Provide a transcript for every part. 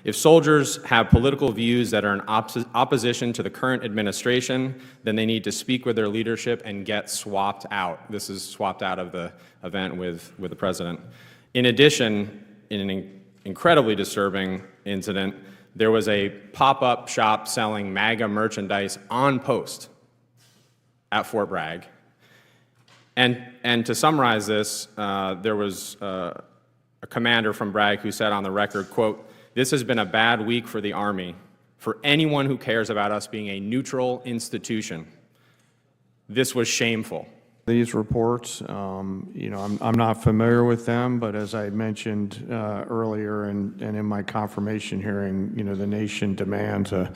If soldiers have political views that are in opposition to the current administration, then they need to speak with their leadership and get swapped out. This is swapped out of the event with the president. In addition, in an incredibly disturbing incident, there was a pop-up shop selling MAGA merchandise on post at Fort Bragg. And to summarize this, there was a commander from Bragg who said on the record, quote, "This has been a bad week for the Army, for anyone who cares about us being a neutral institution. This was shameful." These reports, I'm not familiar with them, but as I mentioned earlier and in my confirmation hearing, the nation demands a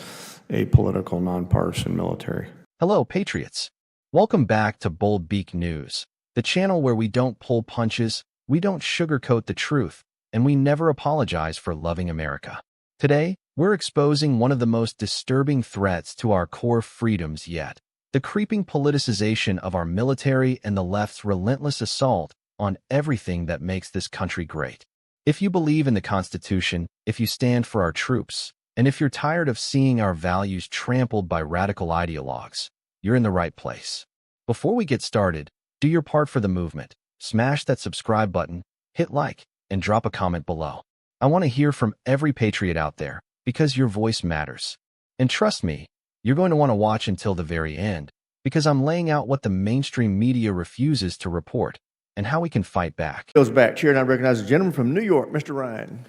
apolitical, nonpartisan military. Hello, Patriots. Welcome back to Bold Beak News, the channel where we don't pull punches, we don't sugarcoat the truth, and we never apologize for loving America. Today, we're exposing one of the most disturbing threats to our core freedoms yet: the creeping politicization of our military and the left's relentless assault on everything that makes this country great. If you believe in the Constitution, if you stand for our troops, and if you're tired of seeing our values trampled by radical ideologues, you're in the right place. Before we get started, do your part for the movement. Smash that subscribe button, hit like, and drop a comment below. I want to hear from every patriot out there because your voice matters. And trust me, you're going to want to watch until the very end, because I'm laying out what the mainstream media refuses to report and how we can fight back. Goes back. Chair, and I recognize the gentleman from New York, Mr. Ryan.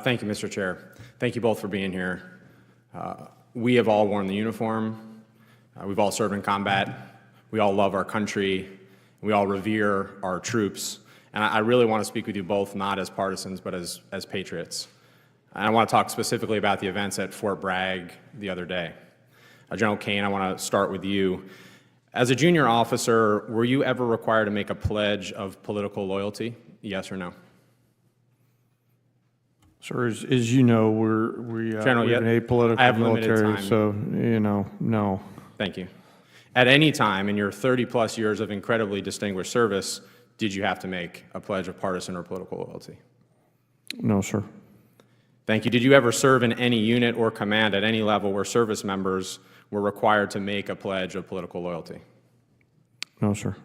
Thank you, Mr. Chair. Thank you both for being here. We have all worn the uniform. We've all served in combat. We all love our country. We all revere our troops. And I really want to speak with you both, not as partisans, but as patriots. And I want to talk specifically about the events at Fort Bragg the other day. General Kane, I want to start with you. As a junior officer, were you ever required to make a pledge of political loyalty? Yes or no? Sir, as you know, we're an apolitical military, so, no. Thank you. At any time in your 30-plus years of incredibly distinguished service, did you have to make a pledge of partisan or political loyalty? No, sir. Thank you. Did you ever serve in any unit or command at any level where service members were required to make a pledge of political loyalty? No, sir.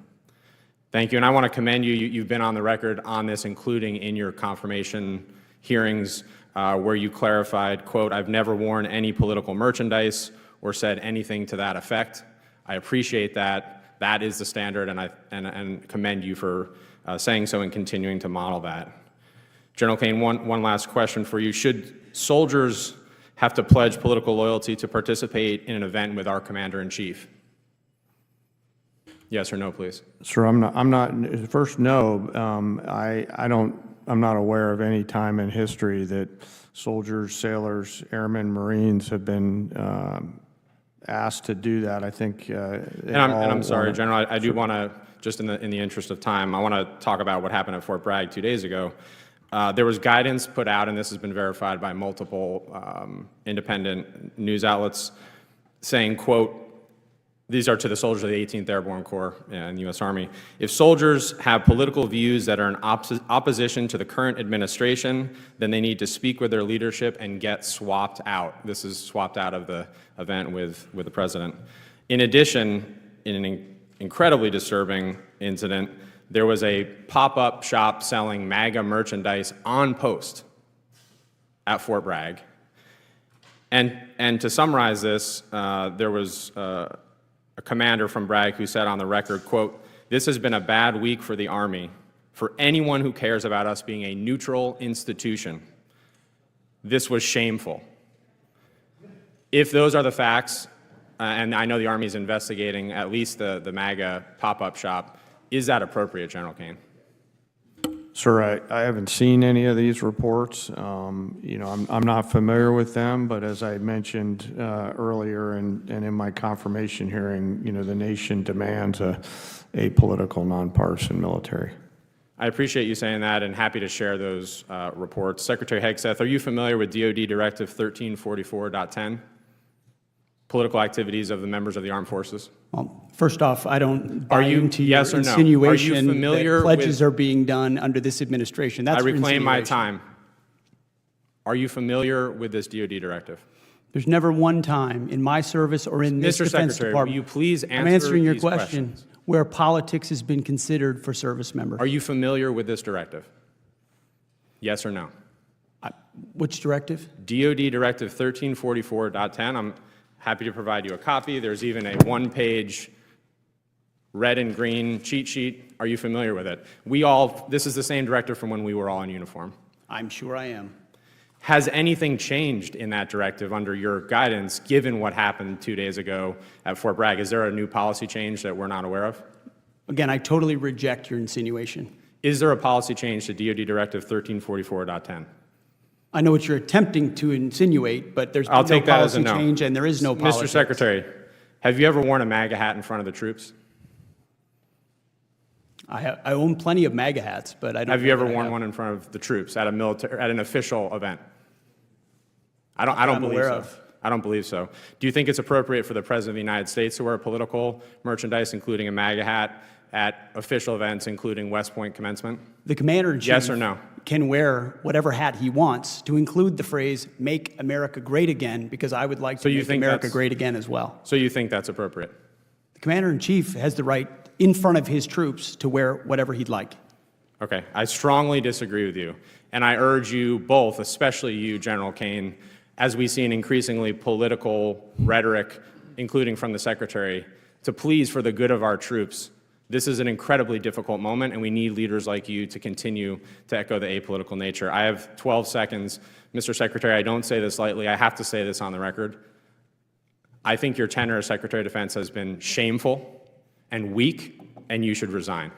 Thank you. And I want to commend you. You've been on the record on this, including in your confirmation hearings where you clarified, quote, "I've never worn any political merchandise or said anything to that effect." I appreciate that. That is the standard, and commend you for saying so and continuing to model that. General Kane, one last question for you. Should soldiers have to pledge political loyalty to participate in an event with our commander-in-chief? Yes or no, please. Sir, I'm not. First, no. I'm not aware of any time in history that soldiers, sailors, airmen, Marines have been asked to do that. I think. I'm sorry, General. I do want to, just in the interest of time, I want to talk about what happened at Fort Bragg 2 days ago. There was guidance put out, and this has been verified by multiple independent news outlets, saying, quote, these are to the soldiers of the 18th Airborne Corps and the U.S. Army. If soldiers have political views that are in opposition to the current administration, then they need to speak with their leadership and get swapped out. This is swapped out of the event with the president. In addition, in an incredibly disturbing incident, there was a pop-up shop selling MAGA merchandise on post at Fort Bragg. And to summarize this, there was a commander from Bragg who said on the record, quote, "This has been a bad week for the Army, for anyone who cares about us being a neutral institution. This was shameful." If those are the facts, and I know the Army is investigating at least the MAGA pop-up shop, is that appropriate, General Kane? Sir, I haven't seen any of these reports. I'm not familiar with them, but as I mentioned earlier and in my confirmation hearing, the nation demands a apolitical, nonpartisan military. I appreciate you saying that and happy to share those reports. Secretary Hegseth, are you familiar with DoD Directive 1344.10? Political activities of the members of the armed forces? Well, first off, I don't buy into your yes or no? insinuation Are you familiar that pledges with, are being done under this administration. That's I reclaim my insinuation. time. Are you familiar with this DoD directive? There's never one time in my service or in this Mr. Defense Secretary, Department. will you please answer I'm answering your these question questions? where politics has been considered for service members. Are you familiar with this directive? Yes or no? Which directive? DoD Directive 1344.10. I'm happy to provide you a copy. There's even a one-page red and green cheat sheet. Are you familiar with it? This is the same directive from when we were all in uniform. I'm sure I am. Has anything changed in that directive under your guidance, given what happened 2 days ago at Fort Bragg? Is there a new policy change that we're not aware of? Again, I totally reject your insinuation. Is there a policy change to DoD Directive 1344.10? I know what you're attempting to insinuate, but there's I'll been take no that as a policy no. change and there is no policy. Mr. Secretary, have you ever worn a MAGA hat in front of the troops? I own plenty of MAGA hats, but I don't. Have you know ever that I worn have. one in front of the troops at an official event? I don't I'm believe aware so. of. I don't believe so. Do you think it's appropriate for the President of the United States to wear political merchandise, including a MAGA hat, at official events, including West Point commencement? The Commander-in-Chief Yes or no? can wear whatever hat he wants, to include the phrase, "Make America Great Again," because I would like to you make think America that's- great again as well. So you think that's appropriate? The Commander-in-Chief has the right, in front of his troops, to wear whatever he'd like. Okay, I strongly disagree with you. And I urge you both, especially you, General Kane, as we see an increasingly political rhetoric, including from the Secretary, to please, for the good of our troops, this is an incredibly difficult moment, and we need leaders like you to continue to echo the apolitical nature. I have 12 seconds. Mr. Secretary, I don't say this lightly. I have to say this on the record. I think your tenure as Secretary of Defense has been shameful and weak, and you should resign.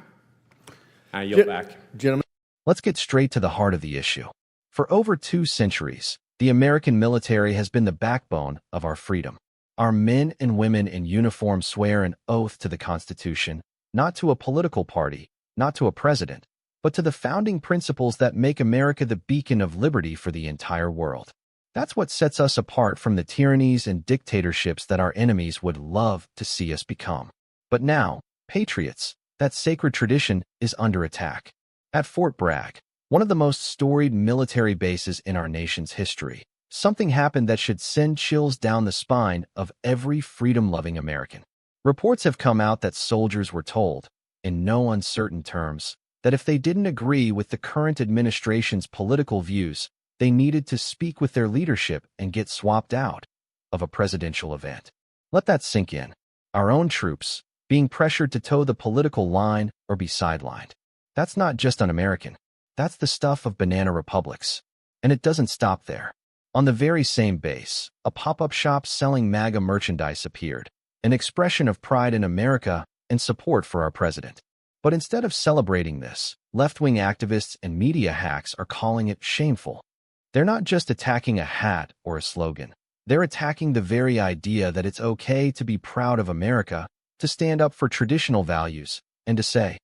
I yield back. Gentlemen. Let's get straight to the heart of the issue. For over 2 centuries, the American military has been the backbone of our freedom. Our men and women in uniform swear an oath to the Constitution, not to a political party, not to a president, but to the founding principles that make America the beacon of liberty for the entire world. That's what sets us apart from the tyrannies and dictatorships that our enemies would love to see us become. But now, patriots, that sacred tradition is under attack. At Fort Bragg, one of the most storied military bases in our nation's history, something happened that should send chills down the spine of every freedom-loving American. Reports have come out that soldiers were told, in no uncertain terms, that if they didn't agree with the current administration's political views, they needed to speak with their leadership and get swapped out of a presidential event. Let that sink in. Our own troops, being pressured to toe the political line or be sidelined. That's not just un-American. That's the stuff of banana republics. And it doesn't stop there. On the very same base, a pop-up shop selling MAGA merchandise appeared, an expression of pride in America and support for our president. But instead of celebrating this, left-wing activists and media hacks are calling it shameful. They're not just attacking a hat or a slogan. They're attacking the very idea that it's okay to be proud of America, to stand up for traditional values, and to say,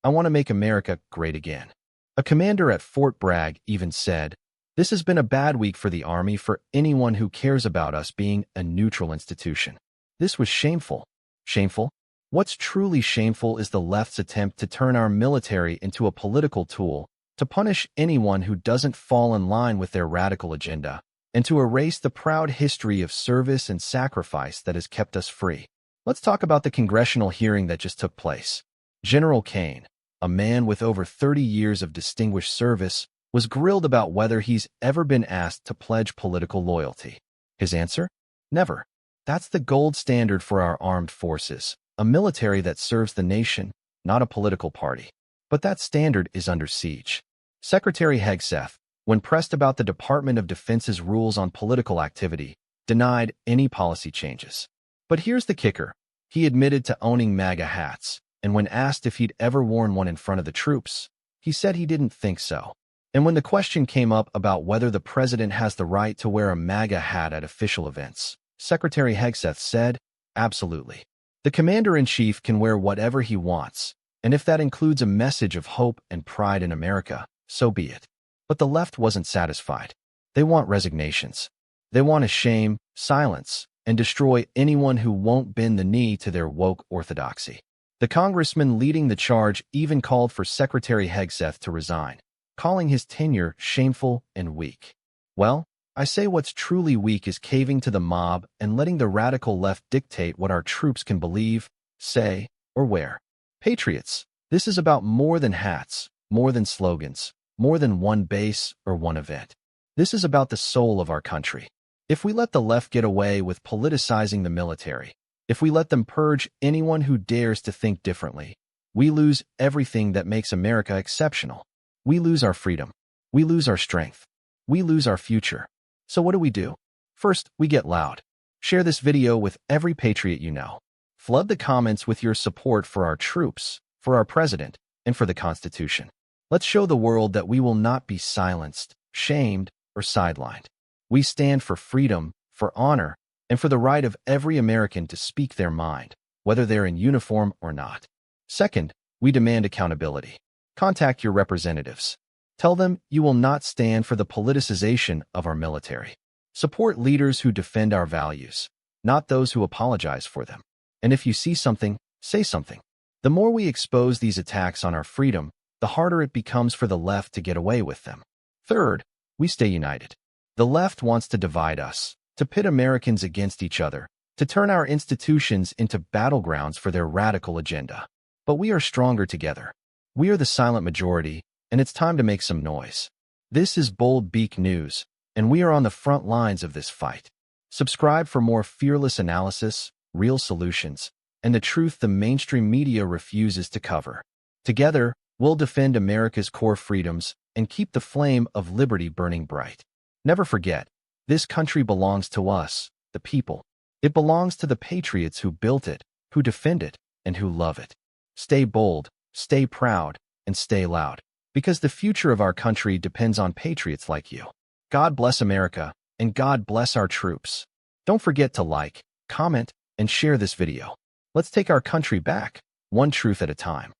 "I want to make America great again." A commander at Fort Bragg even said, "This has been a bad week for the Army, for anyone who cares about us being a neutral institution." This was shameful. Shameful? What's truly shameful is the left's attempt to turn our military into a political tool, to punish anyone who doesn't fall in line with their radical agenda, and to erase the proud history of service and sacrifice that has kept us free. Let's talk about the congressional hearing that just took place. General Kane, a man with over 30 years of distinguished service, was grilled about whether he's ever been asked to pledge political loyalty. His answer? Never. That's the gold standard for our armed forces, a military that serves the nation, not a political party. But that standard is under siege. Secretary Hegseth, when pressed about the Department of Defense's rules on political activity, denied any policy changes. But here's the kicker. He admitted to owning MAGA hats, and when asked if he'd ever worn one in front of the troops, he said he didn't think so. And when the question came up about whether the president has the right to wear a MAGA hat at official events, Secretary Hegseth said, "Absolutely. The commander-in-chief can wear whatever he wants, and if that includes a message of hope and pride in America, so be it." But the left wasn't satisfied. They want resignations. They want to shame, silence, and destroy anyone who won't bend the knee to their woke orthodoxy. The congressman leading the charge even called for Secretary Hegseth to resign, calling his tenure shameful and weak. Well, I say what's truly weak is caving to the mob and letting the radical left dictate what our troops can believe, say, or wear. Patriots, this is about more than hats, more than slogans, more than one base or one event. This is about the soul of our country. If we let the left get away with politicizing the military, if we let them purge anyone who dares to think differently, we lose everything that makes America exceptional. We lose our freedom. We lose our strength. We lose our future. So what do? First, we get loud. Share this video with every patriot you know. Flood the comments with your support for our troops, for our president, and for the Constitution. Let's show the world that we will not be silenced, shamed, or sidelined. We stand for freedom, for honor, and for the right of every American to speak their mind, whether they're in uniform or not. Second, we demand accountability. Contact your representatives. Tell them you will not stand for the politicization of our military. Support leaders who defend our values, not those who apologize for them. And if you see something, say something. The more we expose these attacks on our freedom, the harder it becomes for the left to get away with them. Third, we stay united. The left wants to divide us, to pit Americans against each other, to turn our institutions into battlegrounds for their radical agenda. But we are stronger together. We are the silent majority, and it's time to make some noise. This is Bold Beak News, and we are on the front lines of this fight. Subscribe for more fearless analysis, real solutions, and the truth the mainstream media refuses to cover. Together, we'll defend America's core freedoms and keep the flame of liberty burning bright. Never forget, this country belongs to us, the people. It belongs to the patriots who built it, who defend it, and who love it. Stay bold, stay proud, and stay loud, because the future of our country depends on patriots like you. God bless America, and God bless our troops. Don't forget to like, comment, and share this video. Let's take our country back, one truth at a time.